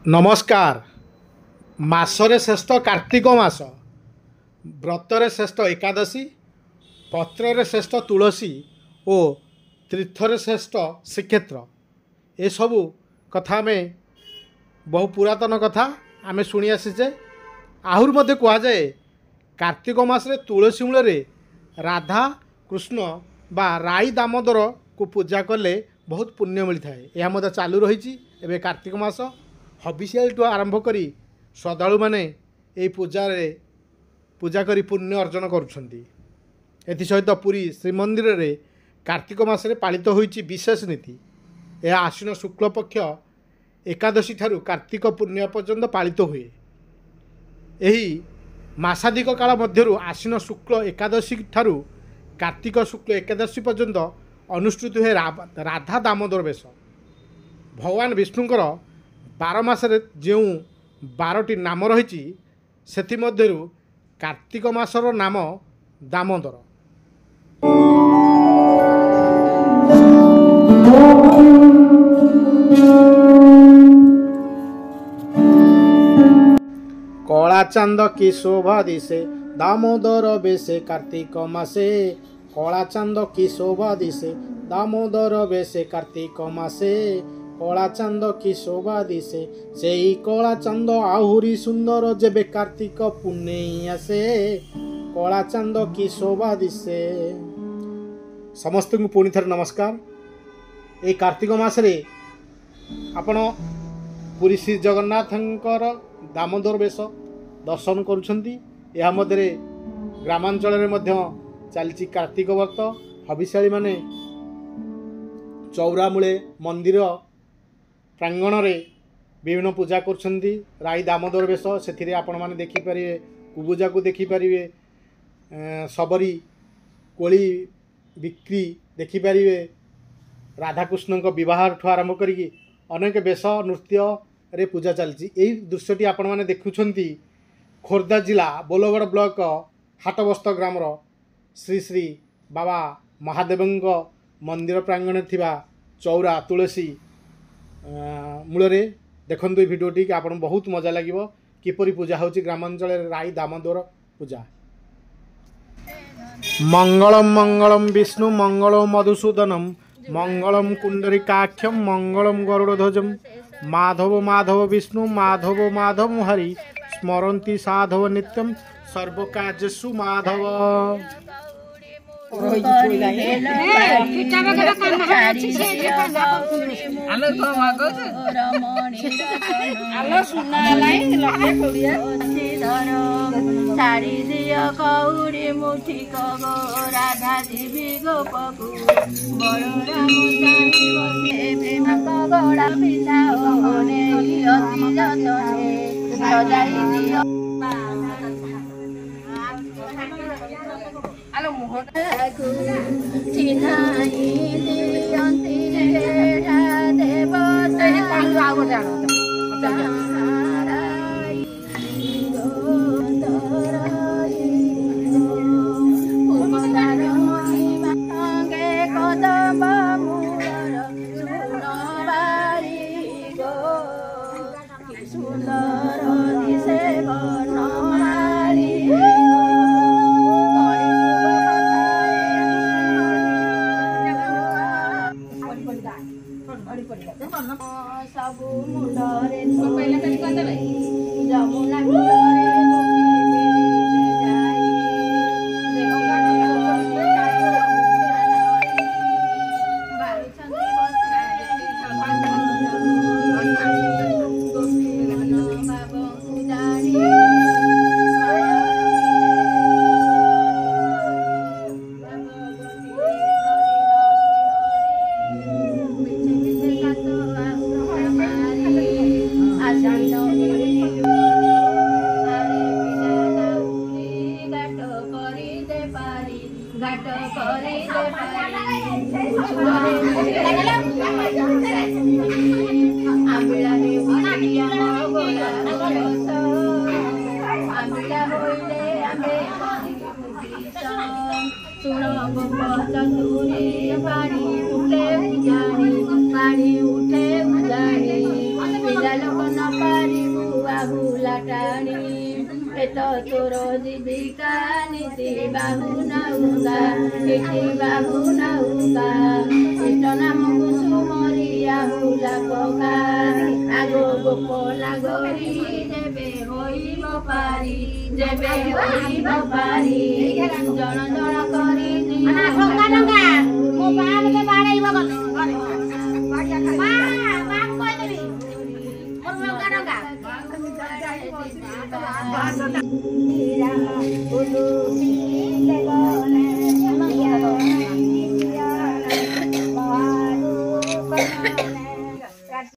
नमस्कार। मासरे श्रेष्ठ कार्तिक मास, व्रतरे श्रेष्ठ एकादशी, पत्रे श्रेष्ठ तुलसी और तीर्थरे श्रेष्ठ श्रीक्षेत्र। ये सबू कथा में बहु पुरातन कथा आमे शुणी आसीचे। आहुर मध्य कहुए कार्तिक मासरे तुलसी मूल राधा कृष्ण बा राई दामोदर को पूजा कले बहुत पुण्य मिलता है। यह मध्य चालू रही। एवं कार्तिक मास हबिसियाल आरंभ करी श्रद्धालु माने ये पूजा करी पुण्य अर्जन करुँच। पुरी श्रीमंदिर रे कार्तिक मासरे पालित होइछि विशेष नीति। यह आश्विन शुक्ल पक्ष एकादशी ठारू कार्तिक पूर्णिमा पर्यंत पालित हुए। यही मासाधिक काल मध्यरु आश्विन शुक्ल एकादशी ठारू कार्तिक शुक्ल एकादशी पर्यंत अनुष्ठित हुए राधा दामोदर वेश। भगवान विष्णुंकर 12 मासरे जो 12टी नाम रही से मध्यरु कार्तिक मासर नाम दामोदर। कला चांद की शोभा दिसे दामोदर बेसे कार्तिक मासे। कला चांद की शोभा दिसे दामोदर बेसे कार्तिक मासे। कला चांद की शोभा दिसे से कला चांद आहुरी सुंदर जेबे कार्तिक पुण्य आसे। कला चांद की शोभा दिसे। समस्त को पुणी थर नमस्कार। ये कार्तिक मासरे आपण पुरी श्री जगन्नाथंकर दामोदर वेश दर्शन करुछंती। या मध्य ग्रामांचल चलती कार्तिक व्रत। हबिशाली माने चौरा मूले मंदिर प्रांगण रे विभिन्न पूजा करुछंती। राई दामोदर वेश से आपण माने देखि परिवे, कुबुजा को देखि परिवे, सबरी कोली बिक्री देखि परिवे, राधाकृष्ण बहार ठू आरंभ करी अनेक वेश नृत्य रे पूजा चलती। यही दृश्यटी आपण माने देखुछंती खोर्धा जिला बोलगड़ ब्लॉक हाटबस्त ग्रामर श्री श्री बाबा महादेव मंदिर प्रांगण थिबा चौरा तुलसी मूलरे देखंतु। ये भिडियोटी आपन बहुत मजा लगिवो किपरि पूजा होची ग्रामांचल राई दामोदर पूजा। मंगलम मंगलम विष्णु मंगलम मधुसूदनम मंगलम कुंडरीकाक्षम मंगलम गरुड़ध्वजम। माधव माधव विष्णु माधव माधव हरि स्मरन्ति साधव नित्यम सर्वकार्येषु माधव। साड़ी दिया कौड़ी मुठी कगो राधा देवी गोपकु बड़राम गोड़ा पिता होने अति जतने सजाई दिया। आलो मोहन चिन्हाई दियंती जेठा देव सही पांग आगो जानो सबु मुंडरे पहले करी कर देबे जमुना मुंडरे पानी उठे टाणी एत तोर जीविका नीति बाहु नौका इति बाहु नौका इट नाम कुसुमरिया हुला पका आगो गोप नागरी जेबे होइब पारी जन जन करी ढंगा ढंगा मो बाल के बाड़ैब गले मा बाप कह देबी मोर ढंगा ढंगा राम उलू